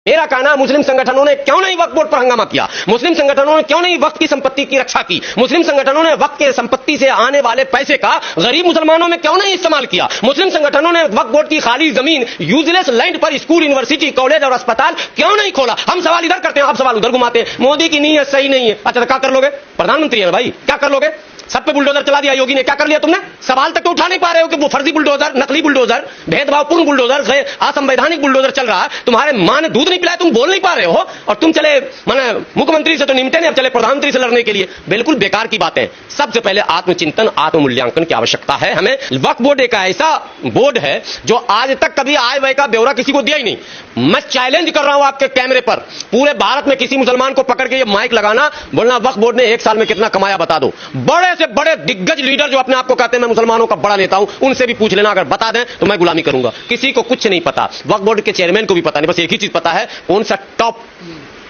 मेरा कहना मुस्लिम संगठनों ने क्यों नहीं वक्फ बोर्ड पर हंगामा किया, मुस्लिम संगठनों ने क्यों नहीं वक्त की संपत्ति की रक्षा की, मुस्लिम संगठनों ने वक्त के संपत्ति से आने वाले पैसे का गरीब मुसलमानों में क्यों नहीं इस्तेमाल किया, मुस्लिम संगठनों ने वक्फ बोर्ड की खाली जमीन यूजलेस लैंड पर स्कूल, यूनिवर्सिटी, कॉलेज और अस्पताल क्यों नहीं खोला। हम सवाल इधर करते हैं, आप सवाल उधर घुमाते हैं। मोदी की नीयत सही नहीं है, अच्छा तो क्या कर लोगे, प्रधानमंत्री है भाई, क्या कर लोगे। सब पे बुलडोजर चला दिया योगी ने, क्या कर लिया तुमने। सवाल तक तो उठा नहीं पा रहे हो कि वो फर्जी बुलडोजर, नकली बुलडोजर, भेदभावपूर्ण बुलडोजर, असंवैधानिक बुलडोजर चल रहा है। तुम्हारे मां ने दूध नहीं पिलाया, तुम बोल नहीं पा रहे हो, और तुम चले माने मुख्यमंत्री से तो निमटे नहीं, अब चले प्रधानमंत्री से लड़ने के लिए। बिल्कुल बेकार की बात है। सबसे पहले आत्मचिंतन, आत्ममूल्यांकन की आवश्यकता है हमें। वक्फ बोर्ड एक ऐसा बोर्ड है जो आज तक कभी आय व्यय का ब्यौरा किसी को दिया ही नहीं। मैं चैलेंज कर रहा हूं आपके कैमरे पर, पूरे भारत में किसी मुसलमान को पकड़ के ये माइक लगाना, बोलना वक्फ बोर्ड ने एक साल में कितना कमाया बता दो। बड़े से बड़े दिग्गज लीडर जो अपने आप को कहते हैं मैं मुसलमानों का बड़ा नेता हूं, उनसे भी पूछ लेना, अगर बता दें तो मैं गुलामी करूंगा। किसी को कुछ नहीं पता, वक्फ बोर्ड के चेयरमैन को भी पता नहीं, बस एक ही चीज पता है कौन सा टॉप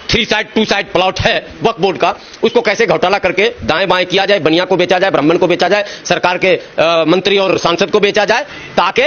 3 साइड 2 साइड प्लॉट है वक्फ बोर्ड का, उसको कैसे घोटाला करके दाएं बाएं किया जाए, बनिया को बेचा जाए, ब्राह्मण को बेचा जाए, सरकार के मंत्री और सांसद को बेचा जाए, ताकि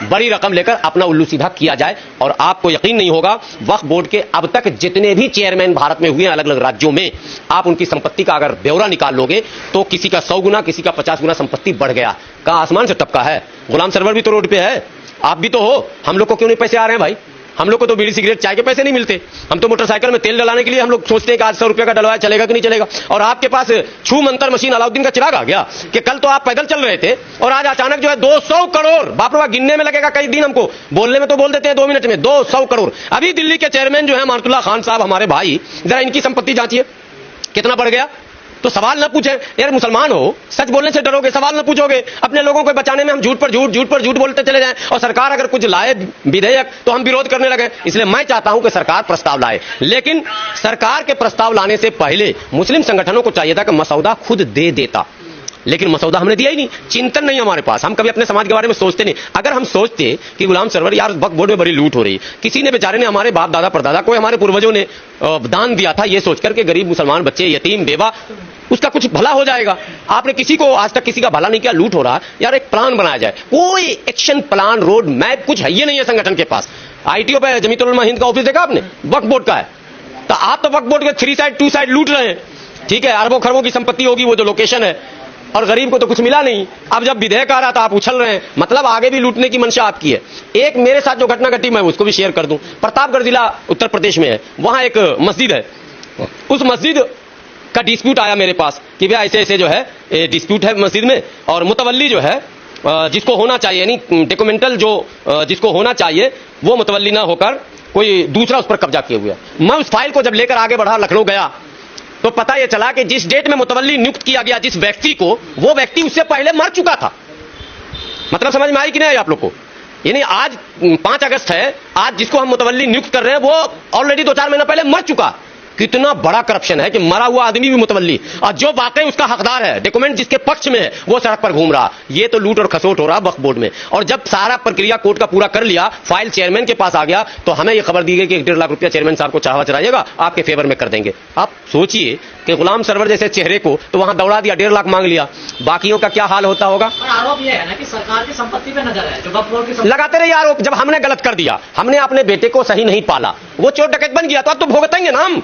बड़ी रकम लेकर अपना उल्लू सीधा किया जाए। और आपको यकीन नहीं होगा, वक्फ बोर्ड के अब तक जितने भी चेयरमैन भारत में हुए हैं अलग अलग राज्यों में, आप उनकी संपत्ति का अगर ब्यौरा निकाल लोगे तो किसी का 100 गुना, किसी का 50 गुना संपत्ति बढ़ गया। कहां आसमान से टपका है। गुलाम सरवर भी तो रोड पे है, आप भी तो हो। हम लोग को क्यों नहीं पैसे आ रहे हैं भाई। हम लोग को तो बीड़ी सिगरेट चाय के पैसे नहीं मिलते। हम तो मोटरसाइकिल में तेल डलाने के लिए हम लोग सोचते हैं कि आज 100 रुपए का डलवाया चलेगा कि नहीं चलेगा। और आपके पास छू मंतर मशीन अलाउद्दीन का चिराग आ गया कि कल तो आप पैदल चल रहे थे और आज अचानक जो है 200 करोड़, बाप रे, गिनने में लगेगा कई दिन, हमको बोलने में तो बोल देते हैं 2 मिनट में 200 करोड़। अभी दिल्ली के चेयरमैन जो है मानतुल्लाह खान साहब, हमारे भाई, जरा इनकी संपत्ति जांचिए कितना बढ़ गया। तो सवाल न पूछे यार, मुसलमान हो, सच बोलने से डरोगे, सवाल न पूछोगे। अपने लोगों को बचाने में हम झूठ पर झूठ बोलते चले जाएं, और सरकार अगर कुछ लाए विधेयक तो हम विरोध करने लगे। इसलिए मैं चाहता हूं कि सरकार प्रस्ताव लाए, लेकिन सरकार के प्रस्ताव लाने से पहले मुस्लिम संगठनों को चाहिए था कि मसौदा खुद दे देता, लेकिन मसौदा हमने दिया ही नहीं। चिंतन नहीं हमारे पास, हम कभी अपने समाज के बारे में सोचते नहीं। अगर हम सोचते कि गुलाम सरवर यार वक्फ बोर्ड में बड़ी लूट हो रही, किसी ने बेचारे ने, हमारे बाप दादा परदादा को, हमारे पूर्वजों ने दान दिया था, ये सोचकर के गरीब मुसलमान बच्चे, यतीम, बेवा, उसका कुछ भला हो जाएगा। आपने किसी को आज तक किसी का भला नहीं किया, लूट हो रहा, यार एक प्लान बनाया जाए। कोई एक्शन प्लान, रोड मैप कुछ है ये नहीं है संगठन के पास। आईटीओ पे जमीयतुल उलमा हिंद का ऑफिस देखा आपने, वक्फ बोर्ड का है। तो आप तो वक्फ बोर्ड के 3 साइड 2 साइड लूट रहे हैं, ठीक है, अरबों खरबों की संपत्ति होगी वो जो लोकेशन है, और गरीब को तो कुछ मिला नहीं। अब जब विधेयक आ रहा था आप उछल रहे हैं, मतलब आगे भी लूटने की मंशा आपकी है। एक मेरे साथ जो घटना घटी, मैं उसको भी शेयर कर दूं। प्रतापगढ़ जिला उत्तर प्रदेश में है, वहां एक मस्जिद है, उस मस्जिद का डिस्प्यूट आया मेरे पास कि भैया ऐसे ऐसे जो है डिस्प्यूट है मस्जिद में, और मुतवल्ली जो है जिसको होना चाहिए, यानी डॉक्यूमेंटल जो जिसको होना चाहिए वो मुतवल्ली ना होकर कोई दूसरा उस पर कब्जा किए हुआ है। मैं उस फाइल को जब लेकर आगे बढ़ा, लखनऊ गया, तो पता यह चला कि जिस डेट में मुतवल्ली नियुक्त किया गया जिस व्यक्ति को, वो व्यक्ति उससे पहले मर चुका था। मतलब समझ में आई कि नहीं आप लोग को। यानी आज 5 अगस्त है, आज जिसको हम मुतवल्ली नियुक्त कर रहे हैं वो ऑलरेडी 2-4 महीना पहले मर चुका। कितना बड़ा करप्शन है कि मरा हुआ आदमी भी मुतवल्ली, और जो वाकई उसका हकदार है, डॉक्यूमेंट जिसके पक्ष में है, वो सड़क पर घूम रहा। ये तो लूट और खसोट हो रहा वक्फ बोर्ड में। और जब सारा प्रक्रिया कोर्ट का पूरा कर लिया, फाइल चेयरमैन के पास आ गया, तो हमें यह खबर दी गई कि 1.5 लाख रुपया चेयरमैन साहब को चढ़ावा चढ़ाइएगा, आपके फेवर में कर देंगे। आप सोचिए कि गुलाम सरवर जैसे चेहरे को तो वहां दौड़ा दिया, 1.5 लाख मांग लिया, बाकियों का क्या हाल होता होगा। आरोप यह है ना कि सरकार की संपत्ति पे नजर है, जो वक्फ बोर्ड की लगाते रहिए आरोप। जब हमने गलत कर दिया, हमने अपने बेटे को सही नहीं पाला, वो चोर डकैत बन गया, तो अब तो भुगतेंगे ना हम।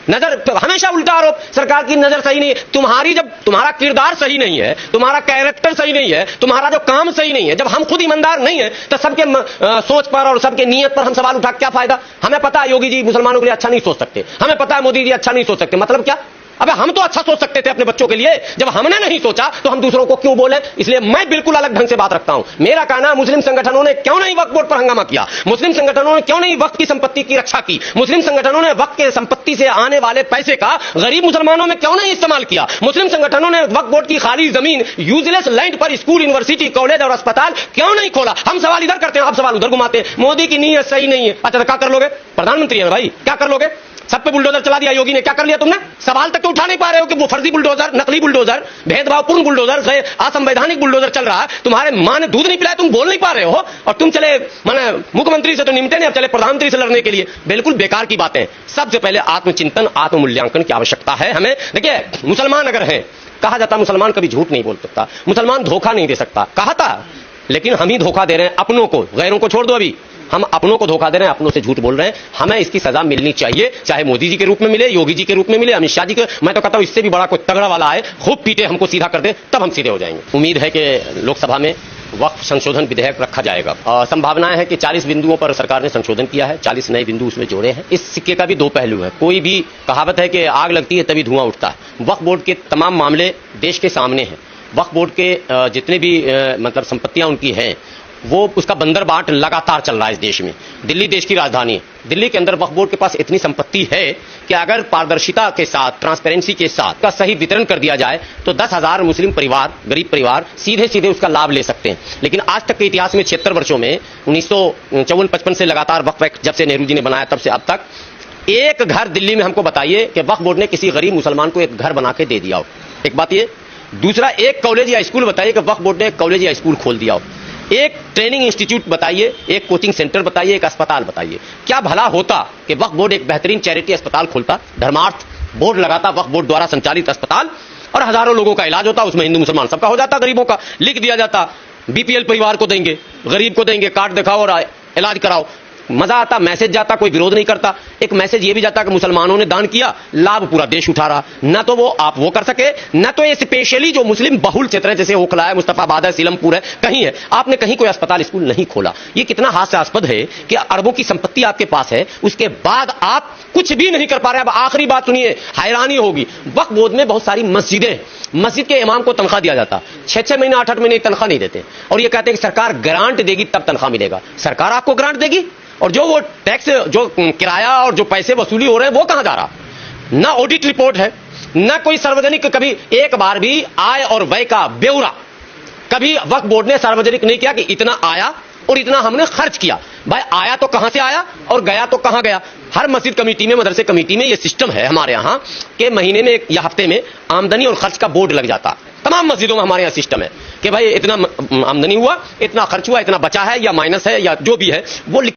नजर हमेशा उल्टा आरोप, सरकार की नजर सही नहीं है। तुम्हारी जब तुम्हारा किरदार सही नहीं है, तुम्हारा कैरेक्टर सही नहीं है, तुम्हारा जो काम सही नहीं है, जब हम खुद ईमानदार नहीं है, तो सबके सोच पर और सबके नियत पर हम सवाल उठा क्या फायदा। हमें पता है योगी जी मुसलमानों के लिए अच्छा नहीं सोच सकते, हमें पता है मोदी जी अच्छा नहीं सोच सकते, मतलब क्या। अबे हम तो अच्छा सोच सकते थे अपने बच्चों के लिए, जब हमने नहीं सोचा तो हम दूसरों को क्यों बोले। इसलिए मैं बिल्कुल अलग ढंग से बात रखता हूं। मेरा कहना मुस्लिम संगठनों ने क्यों नहीं वक्फ बोर्ड पर हंगामा किया, मुस्लिम संगठनों ने क्यों नहीं वक्त की संपत्ति की रक्षा की, मुस्लिम संगठनों ने वक्त के संपत्ति से आने वाले पैसे का गरीब मुसलमानों में क्यों नहीं इस्तेमाल किया, मुस्लिम संगठनों ने वक्फ बोर्ड की खाली जमीन यूजलेस लैंड पर स्कूल, यूनिवर्सिटी, कॉलेज और अस्पताल क्यों नहीं खोला। हम सवाल इधर करते हैं, आप सवाल उधर घुमाते हैं। मोदी की नीयत सही नहीं है, अच्छा तो क्या कर लोगे, प्रधानमंत्री है भाई, क्या कर लोगे। सब पे बुलडोजर चला दिया योगी ने, क्या कर लिया तुमने। सवाल तक तो उठा नहीं पा रहे हो कि वो फर्जी बुलडोजर, नकली बुलडोजर, भेदभावपूर्ण बुलडोजर, असंवैधानिक बुलडोजर चल रहा है। तुम्हारे मां ने दूध नहीं पिलाया, तुम बोल नहीं पा रहे हो, और तुम चले माने मुख्यमंत्री से तो निमटे नहीं, अब चले प्रधानमंत्री से लड़ने के लिए। बिल्कुल बेकार की बातें। सबसे पहले आत्मचिंतन, आत्ममूल्यांकन की आवश्यकता है हमें। देखिए, मुसलमान अगर है, कहा जाता मुसलमान कभी झूठ नहीं बोल सकता, मुसलमान धोखा नहीं दे सकता, कहा था, लेकिन हम ही धोखा दे रहे हैं अपनों को, गैरों को छोड़ दो। अभी हम अपनों को धोखा दे रहे हैं, अपनों से झूठ बोल रहे हैं। हमें इसकी सजा मिलनी चाहिए, चाहे मोदी जी के रूप में मिले, योगी जी के रूप में मिले, अमित शाह जी के। मैं तो कहता हूं इससे भी बड़ा कोई तगड़ा वाला आए, खूब पीटे, हमको सीधा कर दे, तब हम सीधे हो जाएंगे। उम्मीद है कि लोकसभा में वक्फ संशोधन विधेयक रखा जाएगा। संभावनाएं है कि 40 बिंदुओं पर सरकार ने संशोधन किया है, 40 नए बिंदु उसमें जोड़े हैं। इस सिक्के का भी दो पहलू है। कोई भी कहावत है कि आग लगती है तभी धुआं उठता है। वक्फ बोर्ड के तमाम मामले देश के सामने हैं। वक्फ बोर्ड के जितने भी मतलब संपत्तियां उनकी हैं, वो उसका बंदर बाट लगातार चल रहा है इस देश में। दिल्ली देश की राजधानी है, दिल्ली के अंदर वक्फ बोर्ड के पास इतनी संपत्ति है कि अगर पारदर्शिता के साथ, ट्रांसपेरेंसी के साथ का सही वितरण कर दिया जाए तो 10,000 मुस्लिम परिवार, गरीब परिवार सीधे सीधे उसका लाभ ले सकते हैं। लेकिन आज तक के इतिहास में 76 वर्षों में 1954-55 से लगातार वक्फ एक्ट जब से नेहरू जी ने बनाया तब से अब तक एक घर दिल्ली में हमको बताइए कि वक्फ बोर्ड ने किसी गरीब मुसलमान को एक घर बना के दे दिया हो। एक बात ये। दूसरा, एक कॉलेज या स्कूल बताइए कि वक्फ बोर्ड ने एक कॉलेज या स्कूल खोल दिया हो। एक ट्रेनिंग इंस्टीट्यूट बताइए, एक कोचिंग सेंटर बताइए, एक अस्पताल बताइए। क्या भला होता कि वक्फ बोर्ड एक बेहतरीन चैरिटी अस्पताल खोलता, धर्मार्थ बोर्ड लगाता, वक्फ बोर्ड द्वारा संचालित अस्पताल, और हजारों लोगों का इलाज होता, उसमें हिंदू मुसलमान सबका हो जाता, गरीबों का लिख दिया जाता, बीपीएल परिवार को देंगे, गरीब को देंगे, कार्ड दिखाओ और इलाज कराओ। मजा आता, मैसेज जाता, कोई विरोध नहीं करता। एक मैसेज ये भी जाता कि मुसलमानों ने दान किया, लाभ पूरा देश उठा रहा। न तो वो आप वो कर सके, न तो ये स्पेशली जो मुस्लिम बहुल क्षेत्र है, जैसे ओखला है, मुस्तफाबाद है, सीलमपुर है, कहीं है, आपने कहीं कोई अस्पताल स्कूल नहीं खोला। ये कितना हास्यास्पद है कि अरबों की संपत्ति आपके पास है, उसके बाद आप कुछ भी नहीं कर पा रहे। अब आखिरी बात सुनिए, हैरानी होगी। वक्फ बोर्ड में बहुत सारी मस्जिदें, मस्जिद के इमाम को तनख्वाह दिया जाता, 6-6 महीने 8-8 महीने तनख्वाह नहीं देते, और ये कहते हैं कि सरकार ग्रांट देगी तब तनख्वाह मिलेगा। सरकार आपको ग्रांट देगी, और जो वो टैक्स, जो किराया और जो पैसे वसूली हो रहे हैं वो कहां जा रहा? ना ऑडिट रिपोर्ट है, ना कोई सार्वजनिक, कभी एक बार भी आय और व्यय का ब्यौरा कभी वक्फ बोर्ड ने सार्वजनिक नहीं किया कि इतना आया और इतना हमने खर्च किया। भाई आया तो कहां से आया और गया तो कहां गया? हर मस्जिद कमेटी में, मदरसे कमेटी में ये सिस्टम है हमारे यहां कि महीने में या हफ्ते में आमदनी और खर्च का बोर्ड लग जाता। तमाम मस्जिदों में हमारे यहां सिस्टम है कि भाई इतना आमदनी हुआ, इतना खर्च हुआ, इतना बचा है या माइनस है या जो भी है वो